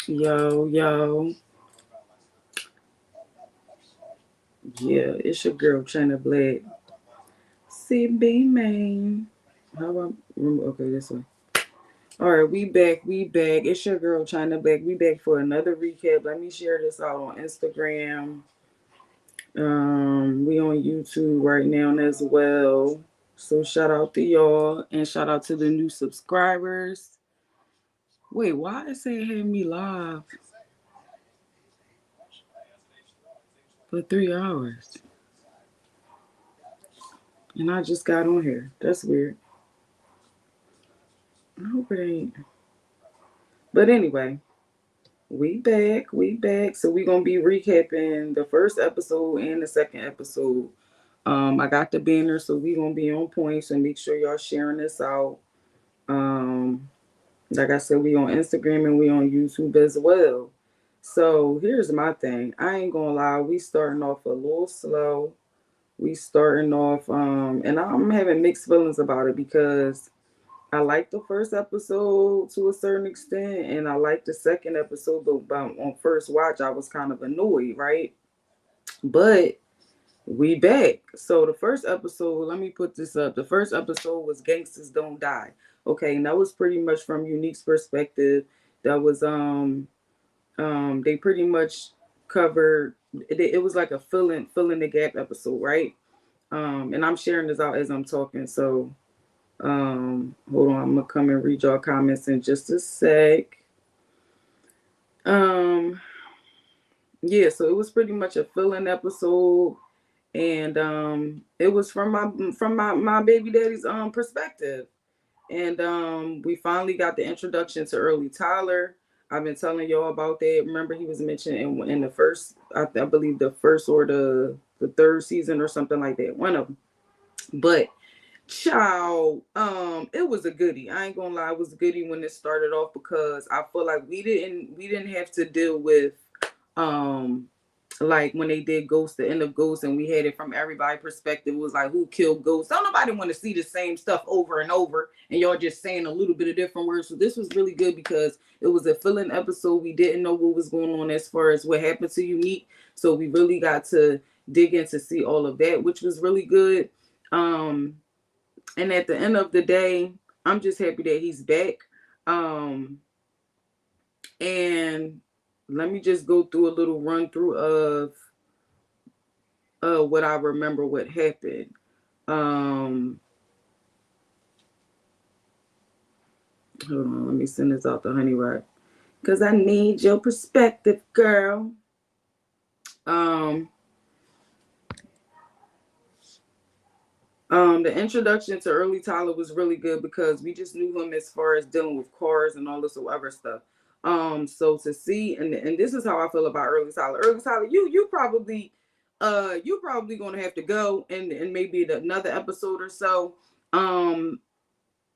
Yo, yo. Yeah, it's your girl, China Black. CB, man. How about, okay, this way. All right, we back. We back. It's your girl, China Black. We back for another recap. Let me share this out on Instagram. We on YouTube right now as well. So shout out to y'all and shout out to the new subscribers. Wait, why is it had me live for 3 hours? And I just got on here. That's weird. I hope it ain't. But anyway, we back. We back. So we gonna be recapping the first episode and the second episode. I got the banner, so we gonna be on point. So make sure y'all sharing this out. Um, like I said, we on Instagram and we on YouTube as well. So here's my thing. I ain't gonna lie, we starting off a little slow. We starting off, and I'm having mixed feelings about it because I liked the first episode to a certain extent, and I liked the second episode, but on first watch, I was kind of annoyed, right? But we back. So the first episode, let me put this up. The first episode was Gangsters Don't Die. Okay, and that was pretty much from Unique's perspective. That was they pretty much covered it was like a filling the gap episode, right? And I'm sharing this out as I'm talking, so hold on, I'm gonna come and read y'all comments in just a sec. Um, yeah, so it was pretty much a fill-in episode, and it was from my baby daddy's perspective, and we finally got the introduction to Early Tyler. I've been telling y'all about that. Remember, he was mentioned in the first, I believe the first or the third season or something like that. One of them, but child, it was a goodie. I ain't gonna lie, it was a goodie when it started off because I feel like we didn't have to deal with um like when they did Ghost, the end of Ghost, and we had it from everybody's perspective. It was like who killed Ghost. Don't nobody want to see the same stuff over and over, and y'all just saying a little bit of different words. So this was really good because it was a fill-in episode. We didn't know what was going on as far as what happened to Unique, so we really got to dig in to see all of that, which was really good. Um, and at the end of the day, I'm just happy that he's back. Um, and let me just go through a little run through of what I remember what happened. Um, Hold on, let me send this out to Honey Rock because I need your perspective, girl. Um, the introduction to Early Tyler was really good because we just knew him as far as dealing with cars and all this other stuff. So to see and this is how I feel about Early Tyler. Early Tyler, you probably gonna have to go and maybe another episode or so. Um,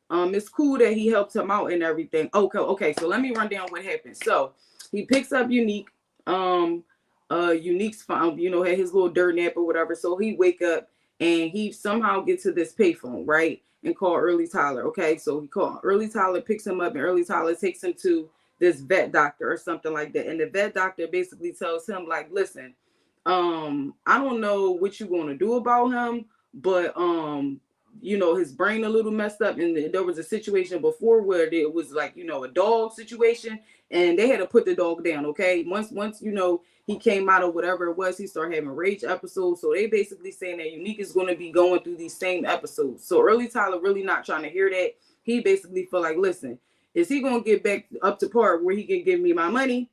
it's cool that he helped him out and everything. Okay. So let me run down what happened. So he picks up Unique. Um, Unique's found, had his little dirt nap or whatever. So he wake up and he somehow gets to this payphone, right? And call Early Tyler. Okay, so he called Early Tyler, picks him up, and Early Tyler takes him to this vet doctor or something like that. And the vet doctor basically tells him, like, listen, I don't know what you're gonna do about him, but his brain a little messed up, and there was a situation before where it was like, a dog situation, and they had to put the dog down. Okay, once he came out of whatever it was, he started having rage episodes. So they basically saying that Unique is going to be going through these same episodes. So Early Tyler really not trying to hear that. He basically feel like, listen, is he going to get back up to part where he can give me my money?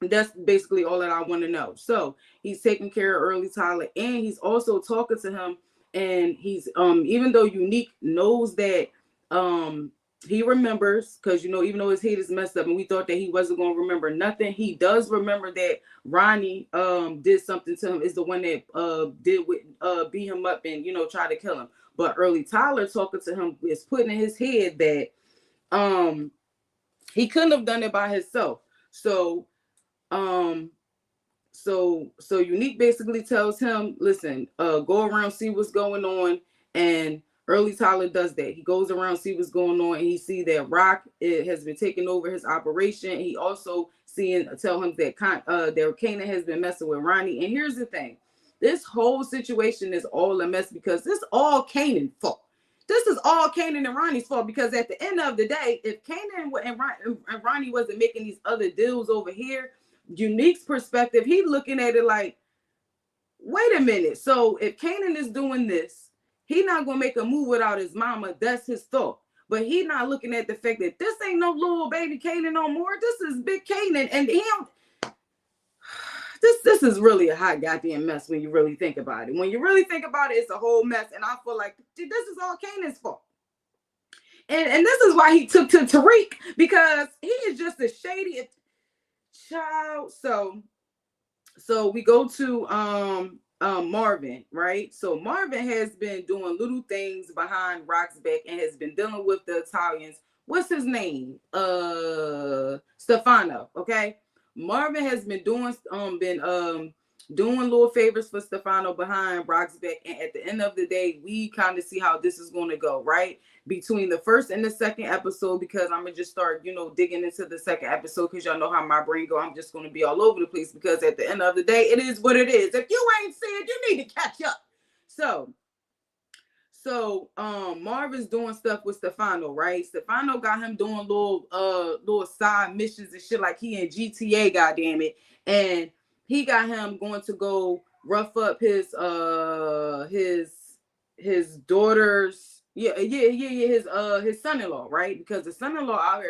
That's basically all that I want to know. So he's taking care of Early Tyler, and he's also talking to him. And he's even though Unique knows that he remembers, because even though his head is messed up and we thought that he wasn't going to remember nothing, he does remember that Ronnie did something to him, is the one that did with beat him up and try to kill him. But Early Tyler talking to him is putting in his head that he couldn't have done it by himself. So um so Unique basically tells him, listen, go around, see what's going on. And Early Tyler does that. He goes around, see what's going on, and he see that Rock has been taking over his operation. He also tell him that Kanan has been messing with Ronnie. And here's the thing. This whole situation is all a mess because this is all Kanan's fault. This is all Kanan and Ronnie's fault because at the end of the day, if Kanan and Ronnie wasn't making these other deals over here, Unique's perspective, he's looking at it like, wait a minute. So if Kanan is doing this, he's not going to make a move without his mama. That's his thought. But he's not looking at the fact that this ain't no little baby Kanan no more. This is big Kanan. And this is really a hot goddamn mess when you really think about it. When you really think about it, it's a whole mess. And I feel like this is all Kanan's fault. And this is why he took to Tariq, because he is just a shady child. So we go to Marvin, right? So Marvin has been doing little things behind Rock's back and has been dealing with the Italians. What's his name? Stefano. Okay. Marvin has been doing little favors for Stefano behind Rock's back, and at the end of the day, we kind of see how this is going to go, right? Between the first and the second episode, because I'm gonna just start, digging into the second episode, because y'all know how my brain go. I'm just gonna be all over the place, because at the end of the day, it is what it is. If you ain't seen it, you need to catch up. So Marvin's doing stuff with Stefano, right? Stefano got him doing little side missions and shit like he in GTA, goddammit. And he got him going to go rough up his daughter's his son-in-law, right? Because the son-in-law out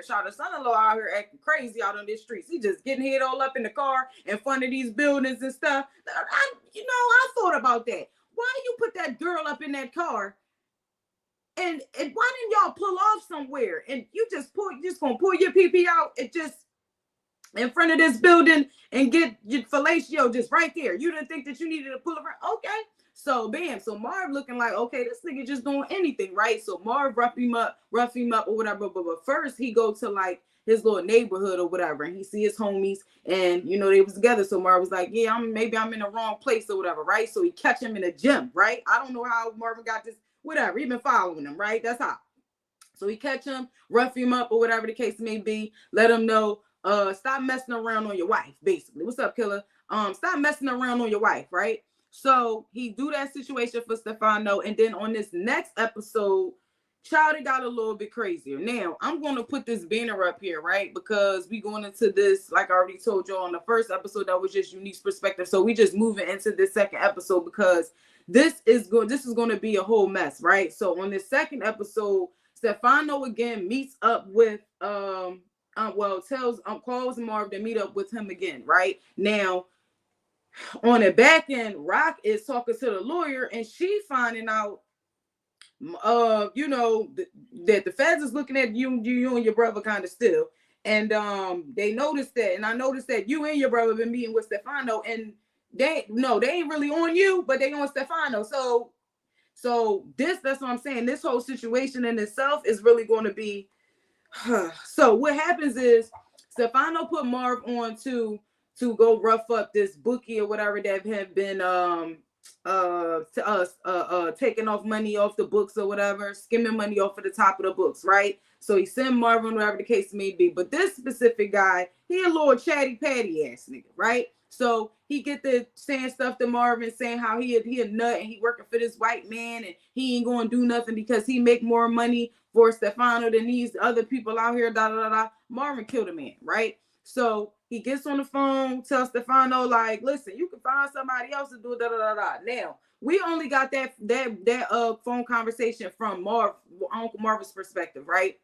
here acting crazy out on these streets. He just getting hit all up in the car in front of these buildings and stuff. I thought about that. Why you put that girl up in that car? And why didn't y'all pull off somewhere? And you just gonna pull your PP out and just in front of this building and get your fellatio just right there. You didn't think that you needed to pull around? Okay. So bam. So Marv looking like, okay, this nigga just doing anything, right? So Marv rough him up or whatever. But first he go to like his little neighborhood or whatever, and he see his homies, and they was together. So Marv was like, yeah, maybe I'm in the wrong place or whatever, right? So he catch him in the gym, right? I don't know how Marvin got this, whatever. He been following him, right? That's how. So he catch him, rough him up or whatever the case may be. Let him know, stop messing around on your wife, basically. What's up, killer? Stop messing around on your wife, right? So he do that situation for Stefano, and then on this next episode, Chowdy got a little bit crazier. Now, I'm going to put this banner up here, right? Because we going into this, like I already told y'all on the first episode, that was just Unique's perspective. So we just moving into this second episode because this is going to be a whole mess, right? So on this second episode, Stefano again meets up with calls Marv to meet up with him again, right? Now, on the back end, Rock is talking to the lawyer, and she finding out that the feds is looking at you and your brother kind of still. And they noticed that, and I noticed that you and your brother been meeting with Stefano, and they ain't really on you, but they on Stefano. So that's what I'm saying. This whole situation in itself is really going to be so what happens is Stefano put Marv on to go rough up this bookie or whatever that have been taking off money off the books or whatever, skimming money off of the top of the books, right? So he sent Marvin, whatever the case may be. But this specific guy, he a little chatty patty ass nigga, right? So he get the saying stuff to Marvin, saying how he a nut and he working for this white man and he ain't gonna do nothing because he make more money for Stefano than these other people out here. Marvin killed a man, right? So he gets on the phone, tells Stefano, like, listen, you can find somebody else to do it, Now, we only got that phone conversation from Uncle Marvin's perspective, right?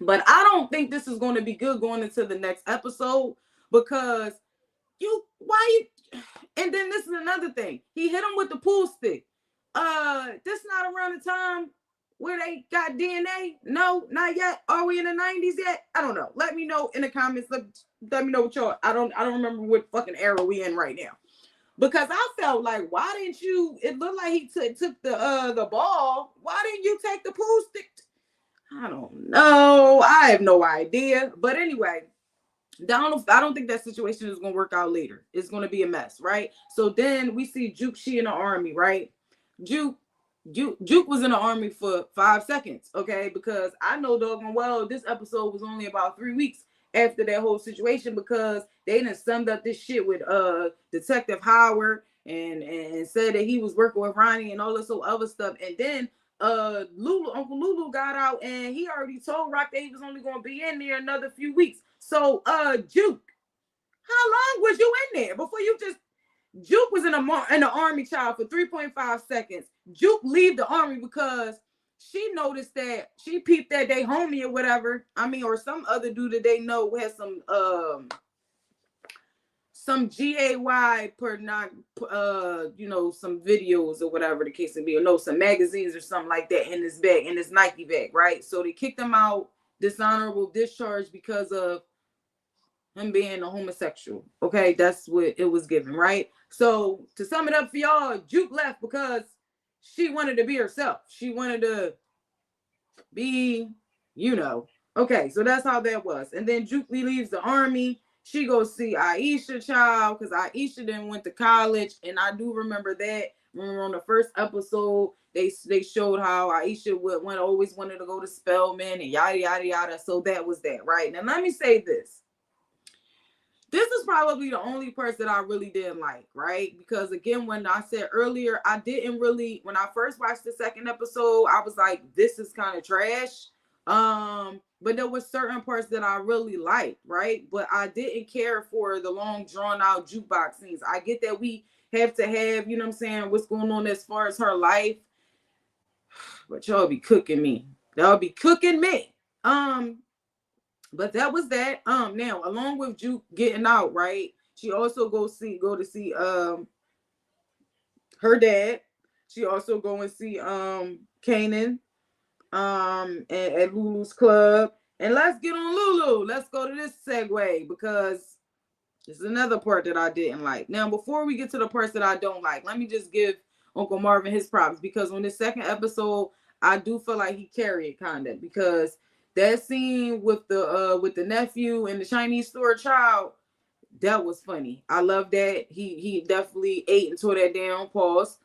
But I don't think this is going to be good going into the next episode because and then this is another thing. He hit him with the pool stick. This not around the time where they got DNA? No, not yet. Are we in the 90s yet? I don't know. Let me know in the comments. Let me know what y'all. I don't remember what fucking era we in right now. Because I felt like, why didn't you? It looked like he took the ball. Why didn't you take the pool stick? I don't know. I have no idea. But anyway, I don't think that situation is gonna work out later. It's gonna be a mess, right? So then we see Juke, she in the army, right? Juke, Juke was in the army for 5 seconds, okay? Because I know doggone well this episode was only about 3 weeks after that whole situation, because they done summed up this shit with Detective Howard and said that he was working with Ronnie and all this other stuff. And then Uncle Lulu got out and he already told Rock that he was only gonna be in there another few weeks. So Juke, how long was you in there before you just Juke was in the army, child, for 3.5 seconds. Juke leave the army because she noticed that she peeped that they homie or whatever. I mean, or some other dude that they know has some GAY per not some videos or whatever the case may be, or no, some magazines or something like that in his bag, in his Nike bag, right? So they kicked him out, dishonorable discharge, because of him being a homosexual. Okay, that's what it was given, right? So to sum it up for y'all, Juke left because she wanted to be herself. She wanted to be, Okay, so that's how that was. And then Juke leaves the army. She goes see Aisha, child, because Aisha then went to college. And I do remember that. Remember on the first episode, they showed how Aisha always wanted to go to Spelman and yada, yada, yada. So that was that, right? Now, let me say this. This is probably the only person that I really didn't like, right? Because again, when I said earlier, I didn't really, when I first watched the second episode, I was like, this is kind of trash. But there were certain parts that I really liked, right? But I didn't care for the long drawn out jukebox scenes. I get that we have to have, you know what I'm saying, what's going on as far as her life. But y'all be cooking me. Y'all be cooking me. But that was that. Now, along with Juke getting out, right? She also go to see her dad. She also go and see Kanan at Lulu's club. And let's get on Lulu. Let's go to this segue, because this is another part that I didn't like. Now, before we get to the parts that I don't like, let me just give Uncle Marvin his props, because on this second episode, I do feel like he carried kind of, because that scene with the nephew and the Chinese store child, that was funny. I love that. He definitely ate and tore that down. Pause.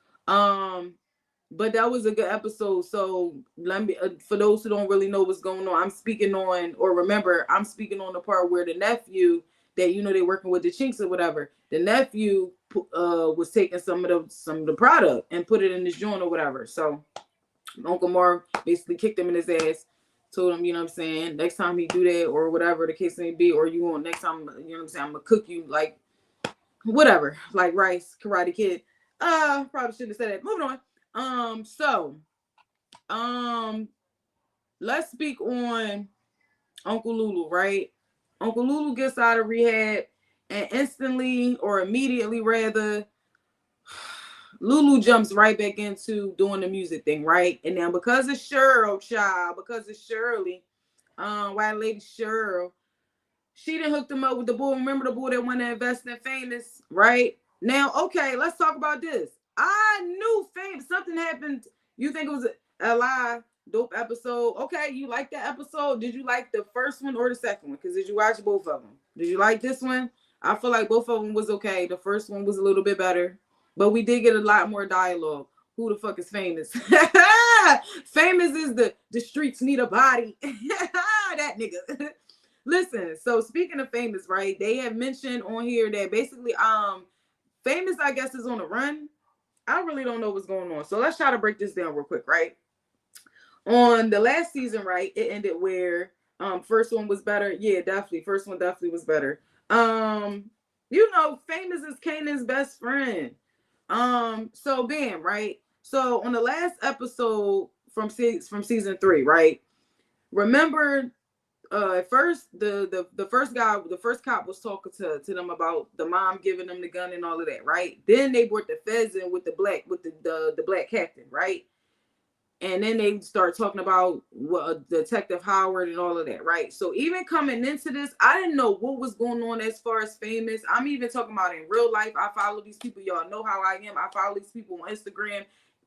But that was a good episode. So let me, for those who don't really know what's going on, I'm speaking on the part where the nephew, that they working with the chinks or whatever. The nephew was taking some of the product and put it in his joint or whatever. So Uncle Marv basically kicked him in his ass, told him, you know what I'm saying, next time he do that or whatever the case may be, or you want next time, you know what I'm saying, I'm gonna cook you like whatever, like rice, Karate Kid. Probably shouldn't have said that. Moving on. Let's speak on Uncle Lulu, right? Uncle Lulu gets out of rehab, and instantly, or immediately rather, Lulu jumps right back into doing the music thing, right? And now because of Cheryl, White Lady Cheryl, she done hooked him up with the boy. Remember the boy that went to invest in Famous, right? Now, okay, let's talk about this. I knew Famous, something happened. You think it was a lie? Dope episode. Okay, you like that episode? Did you like the first one or the second one? Because did you watch both of them? Did you like this one? I feel like both of them was okay. The first one was a little bit better, but we did get a lot more dialogue. Who the fuck is Famous? Famous is the streets need a body. That nigga. Listen, so speaking of Famous, right? They have mentioned on here that basically Famous, I guess, is on the run. I really don't know what's going on. So let's try to break this down real quick, right? On the last season, right, it ended where first one was better. Yeah, definitely. First one definitely was better. Famous is Kanan's best friend. So bam, right? So on the last episode from season 3, right? Remember, at first the first cop was talking to them about the mom giving them the gun and all of that, right? Then they brought the feds in with the black captain, right? And then they start talking about Detective Howard and all of that, right? So even coming into this, I didn't know what was going on as far as Famous. I'm even talking about in real life. I follow these people. Y'all know how I am. I follow these people on Instagram.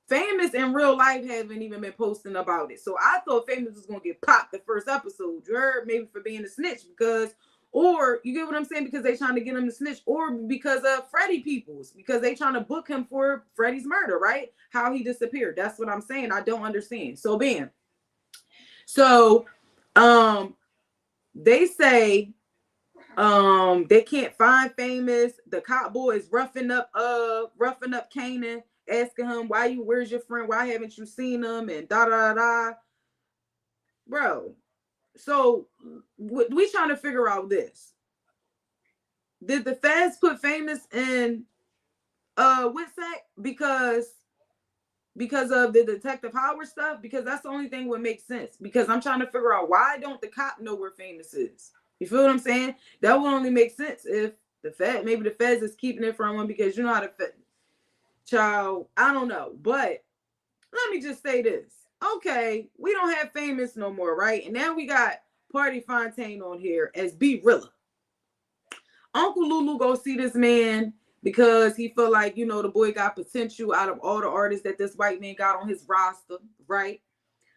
Famous in real life haven't even been posting about it. So I thought Famous was going to get popped the first episode. You heard? Maybe for being a snitch, because Or you get what I'm saying? Because they trying to get him to snitch, or because of Freddie Peoples, because they trying to book him for Freddie's murder, right? How he disappeared. That's what I'm saying. I don't understand. So bam. So they say they can't find Famous. The cop boy is roughing up Kanan, asking him where's your friend? Why haven't you seen him? And da da da. Bro. So we trying to figure out this. Did the feds put Famous in Witsack because of the Detective Howard stuff? Because that's the only thing would make sense. Because I'm trying to figure out, why don't the cop know where Famous is? You feel what I'm saying? That would only make sense if maybe the feds is keeping it from him, because you know how the child, I don't know. But let me just say this. Okay, we don't have Famous no more, right? And now we got Party Fontaine on here as B Rilla. Uncle Lulu go see this man because he feel like, you know, the boy got potential out of all the artists that this white man got on his roster, right?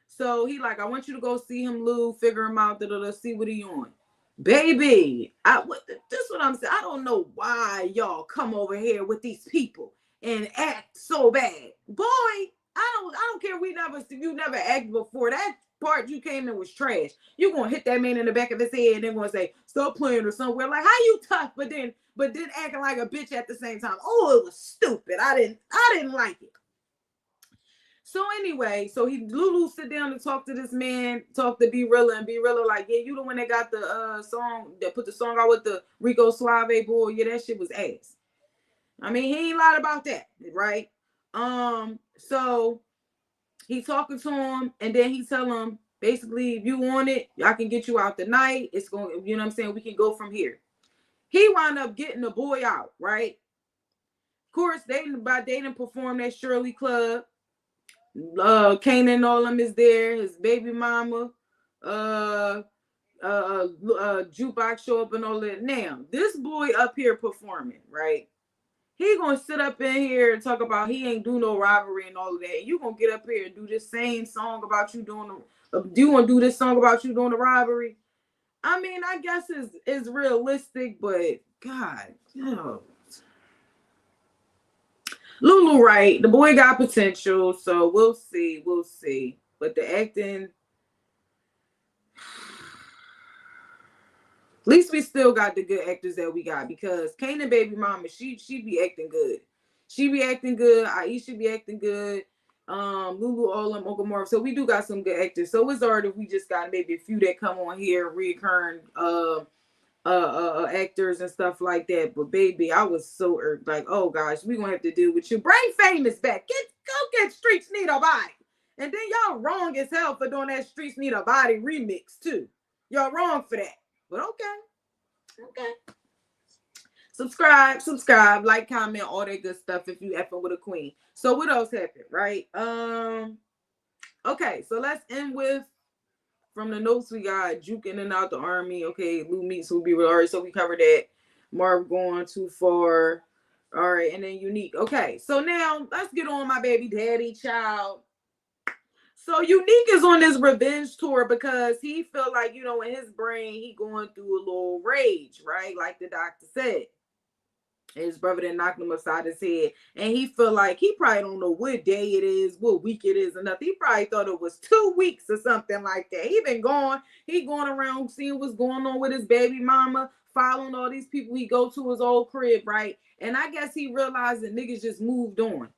So he like, I want you to go see him, Lou, figure him out, see what he on. Baby, this is what I'm saying. I don't know why y'all come over here with these people and act so bad. Boy, I don't care. You never acted before. That part you came in was trash. You gonna hit that man in the back of his head and then gonna say, stop playing or somewhere. Like, how you tough, but then acting like a bitch at the same time. Oh, it was stupid. I didn't like it. So anyway, so Lulu sit down and talk to this man, talk to B Rilla, and B Rilla like, yeah, you the one that got the song, that put the song out with the Rico Suave boy. Yeah, that shit was ass. I mean, he ain't lied about that, right? So he talking to him, and then he tell him, basically, if you want it, I can get you out tonight. It's going, you know what I'm saying? We can go from here. He wound up getting the boy out, right? Of course, they didn't perform at Shirley Club. Kanan all them is there. His baby mama, Jukebox show up and all that. Now, this boy up here performing, right? He gonna sit up in here and talk about he ain't do no robbery and all of that. And you gonna get up here and do this same song about you doing you gonna do this song about you doing the robbery? I mean, I guess it's realistic, but God, yo. Lulu, right? The boy got potential, so we'll see. But the acting, at least we still got the good actors that we got, because Kanan baby mama, she be acting good. She be acting good. Aisha be acting good. Lulu, all them, Uncle Marv. So we do got some good actors. So it's already, we just got maybe a few that come on here, reoccurring actors and stuff like that. But baby, I was so irked, like, oh gosh, we gonna have to deal with you. Bring Famous back. Go get Streets Need a Body. And then y'all wrong as hell for doing that Streets Need a Body remix too. Y'all wrong for that. But okay. Subscribe, like, comment, all that good stuff if you effing with a queen. So what else happened, right? Okay, so let's end with, from the notes we got, Juke in and out the army. Okay, Lou meets will be real. All right, so we covered that. Marv going too far. All right, and then Unique. Okay, so now let's get on my baby daddy child. So Unique is on this revenge tour because he feel like, you know, in his brain, he going through a little rage, right? Like the doctor said. His brother then knocked him upside his head. And he feel like he probably don't know what day it is, what week it is, or nothing. He probably thought it was 2 weeks or something like that. He going around seeing what's going on with his baby mama, following all these people. He go to his old crib, right? And I guess he realized that niggas just moved on.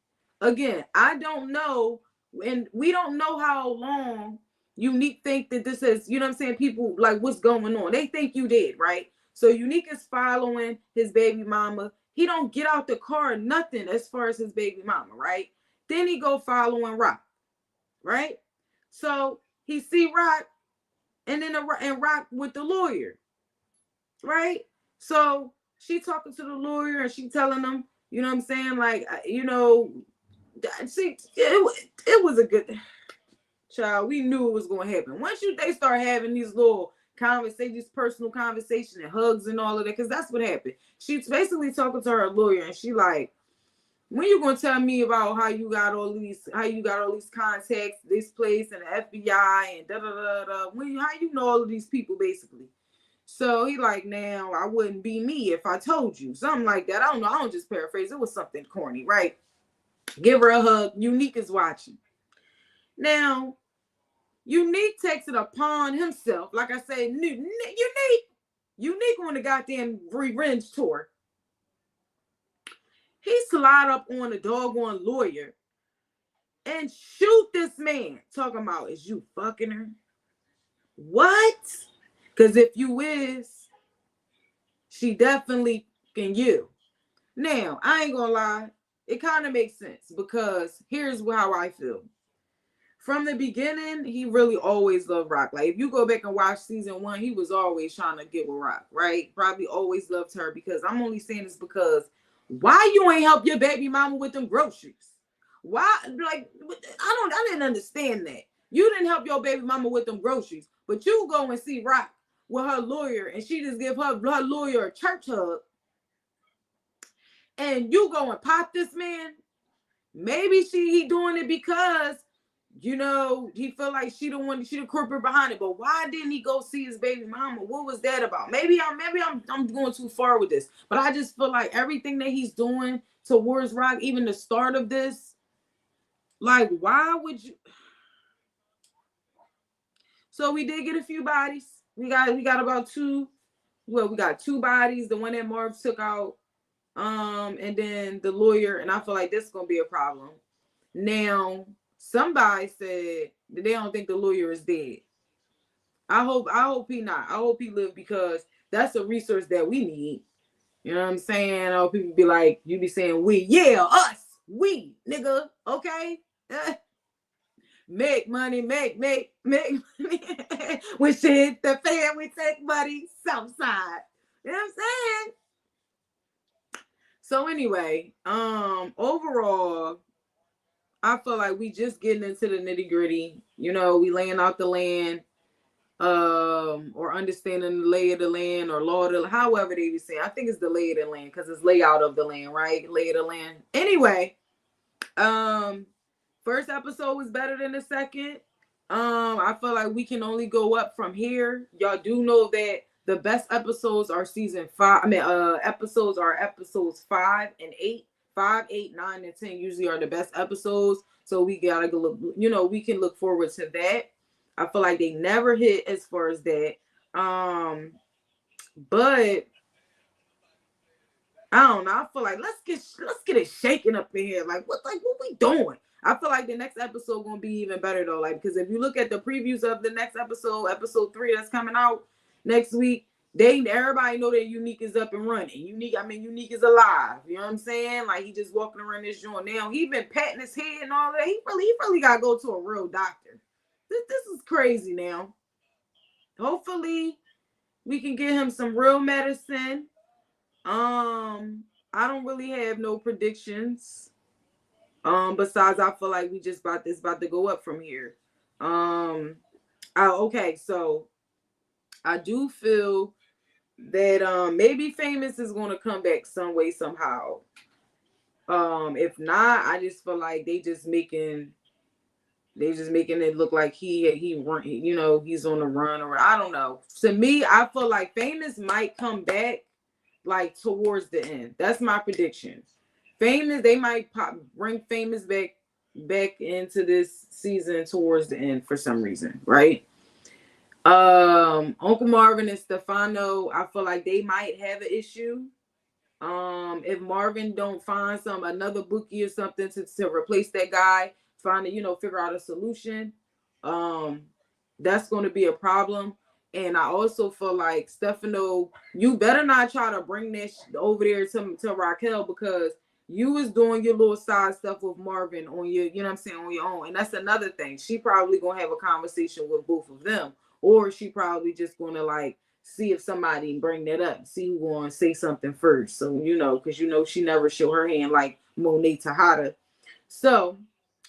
Again, I don't know. And we don't know how long Unique think that this is, you know what I'm saying? People like, what's going on? They think you did, right? So Unique is following his baby mama. He don't get out the car, nothing as far as his baby mama, right? Then he go following Rock, right? So he see Rock, and then Rock with the lawyer, right? So she talking to the lawyer and she telling him, you know what I'm saying? Like, you know, see, it was a good child. We knew it was going to happen. Once they start having these little conversations, personal conversation and hugs and all of that, because that's what happened. She's basically talking to her lawyer, and she like, when you gonna tell me about how you got all these contacts, this place and the FBI and da da da da? How you know all of these people basically? So he like, now I wouldn't be me if I told you. Something like that. I don't know. I don't just paraphrase. It was something corny, right? Give her a hug. Unique is watching. Now, Unique takes it upon himself. Like I said, Unique on the goddamn revenge tour. He slide up on the doggone lawyer and shoot this man. Talking about, is you fucking her? What? Because if you is, she definitely can you. Now, I ain't gonna lie. It kind of makes sense because here's how I feel. From the beginning, he really always loved Rock. Like, if you go back and watch season 1, he was always trying to get with Rock, right? Probably always loved her because I'm only saying this because why you ain't help your baby mama with them groceries? Why? Like, I didn't understand that. You didn't help your baby mama with them groceries, but you go and see Rock with her lawyer and she just give her lawyer a church hug and you go and pop this man. Maybe he doing it because, you know, he felt like she the corporate behind it. But why didn't he go see his baby mama? What was that about? Maybe I'm going too far with this. But I just feel like everything that he's doing towards Rock, even the start of this, like, why would you? So we did get a few bodies. We got about 2. Well, we got 2 bodies. The one that Marv took out. And then the lawyer, and I feel like this is gonna be a problem. Now, somebody said that they don't think the lawyer is dead. I hope he not. I hope he live because that's a resource that we need. You know what I'm saying? Oh, people be like, you be saying we, yeah, us, we, nigga, okay? Make money, make money. When shit hit the fan, we take money, Southside. You know what I'm saying? So anyway, overall, I feel like we just getting into the nitty gritty. You know, we laying out the land, or understanding the lay of the land or law of the, however they be saying. I think it's the lay of the land because it's layout of the land, right? Lay of the land. Anyway, first episode was better than the second. I feel like we can only go up from here. Y'all do know that the best episodes are season 5. Episodes are episodes 5 and 8. 5, 8, 9, and 10 usually are the best episodes. So we gotta go look, you know, we can look forward to that. I feel like they never hit as far as that. But I don't know. I feel like let's get it shaking up in here. Like what we doing? I feel like the next episode gonna be even better though. Like, because if you look at the previews of the next episode, episode 3 that's coming out next week, everybody know that Unique is up and running. Unique is alive. You know what I'm saying? Like, he just walking around this joint now. He been patting his head and all that. He really gotta go to a real doctor. This is crazy now. Hopefully we can get him some real medicine. I don't really have no predictions. Besides, I feel like we just about to go up from here. Okay, so I do feel that maybe Famous is gonna come back some way, somehow. If not, I just feel like they just making it look like he run, you know, he's on the run, or I don't know. To me, I feel like Famous might come back like towards the end. That's my prediction. Famous, they might bring Famous back into this season towards the end for some reason, right? Uncle Marvin and Stefano, I feel like they might have an issue. If Marvin don't find another bookie or something to replace that guy, figure out a solution, that's going to be a problem. And I also feel like Stefano, you better not try to bring this over there to Raquel, because you was doing your little side stuff with Marvin on your, you know what I'm saying, on your own. And that's another thing. She probably gonna have a conversation with both of them, or she probably just gonna like see if somebody bring that up, see who gonna say something first. So, because she never show her hand like Monet Tejada. So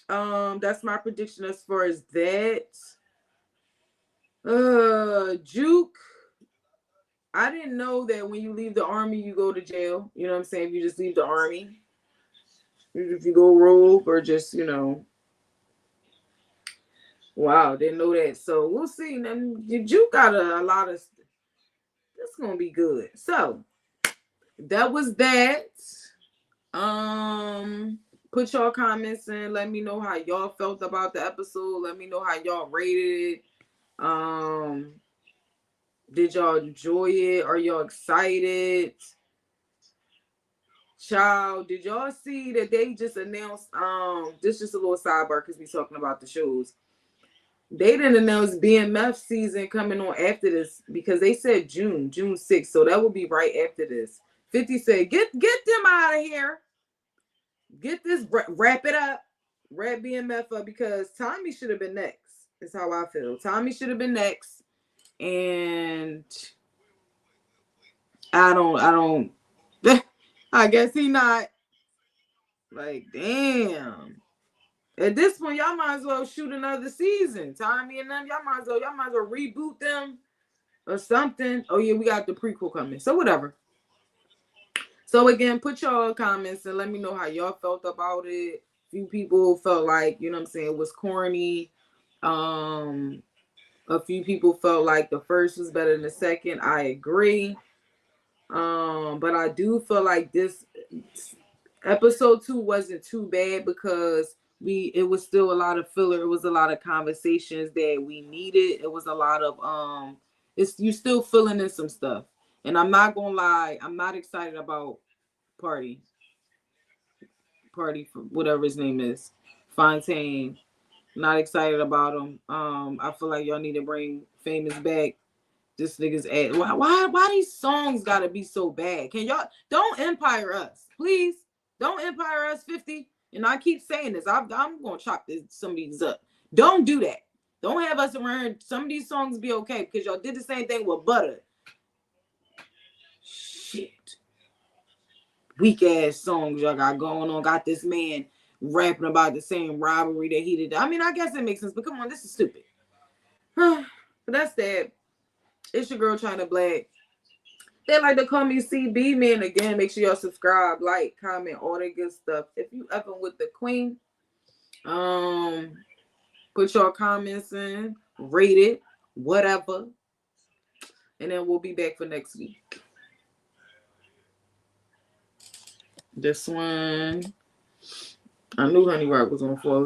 that's my prediction as far as that. Juke, I didn't know that when you leave the army you go to jail. You know what I'm saying? If you just leave the army, if you go rogue, or just wow, didn't know that. So we'll see. Then Juke got a lot of It's gonna be good. So that was that. Put your comments in. Let me know how y'all felt about the episode. Let me know how y'all rated it. Did y'all enjoy it? Are y'all excited? Child, did y'all see that they just announced this is just a little sidebar because we talking about the shows. They didn't announce BMF season coming on after this because they said June 6th. So that will be right after this. 50 said, get them out of here. Get this, wrap it up. Wrap BMF up because Tommy should have been next. Is how I feel. Tommy should have been next. And I don't I guess he not. Like, damn. At this point, y'all might as well shoot another season. Tommy and them, y'all might as well reboot them or something. Oh yeah, we got the prequel coming. So whatever. So again, put y'all comments and let me know how y'all felt about it. Few people felt like, you know what I'm saying, it was corny. A few people felt like the first was better than the second. I agree. But I do feel like this episode 2 wasn't too bad because it was still a lot of filler. It was a lot of conversations that we needed. It was a lot of you still filling in some stuff. And I'm not gonna lie, I'm not excited about Party for whatever his name is. Fontaine. Not excited about him. I feel like y'all need to bring Famous back. This nigga's ass. Why these songs gotta be so bad? Can y'all don't Empire us, please? Don't Empire us 50. And I keep saying this. I'm gonna chop some of these up. Don't do that. Don't have us around. Some of these songs be okay because y'all did the same thing with Butter. Shit. Weak ass songs y'all got going on. Got this man rapping about the same robbery that he did. I mean, I guess it makes sense, but come on, this is stupid. But that's that. It's your girl China Black. They like to call me CB Man again. Make sure y'all subscribe, like, comment, all that good stuff. If you ever with the queen, put your comments in, rate it, whatever. And then we'll be back for next week. This one, I knew Honey Rock was on 4.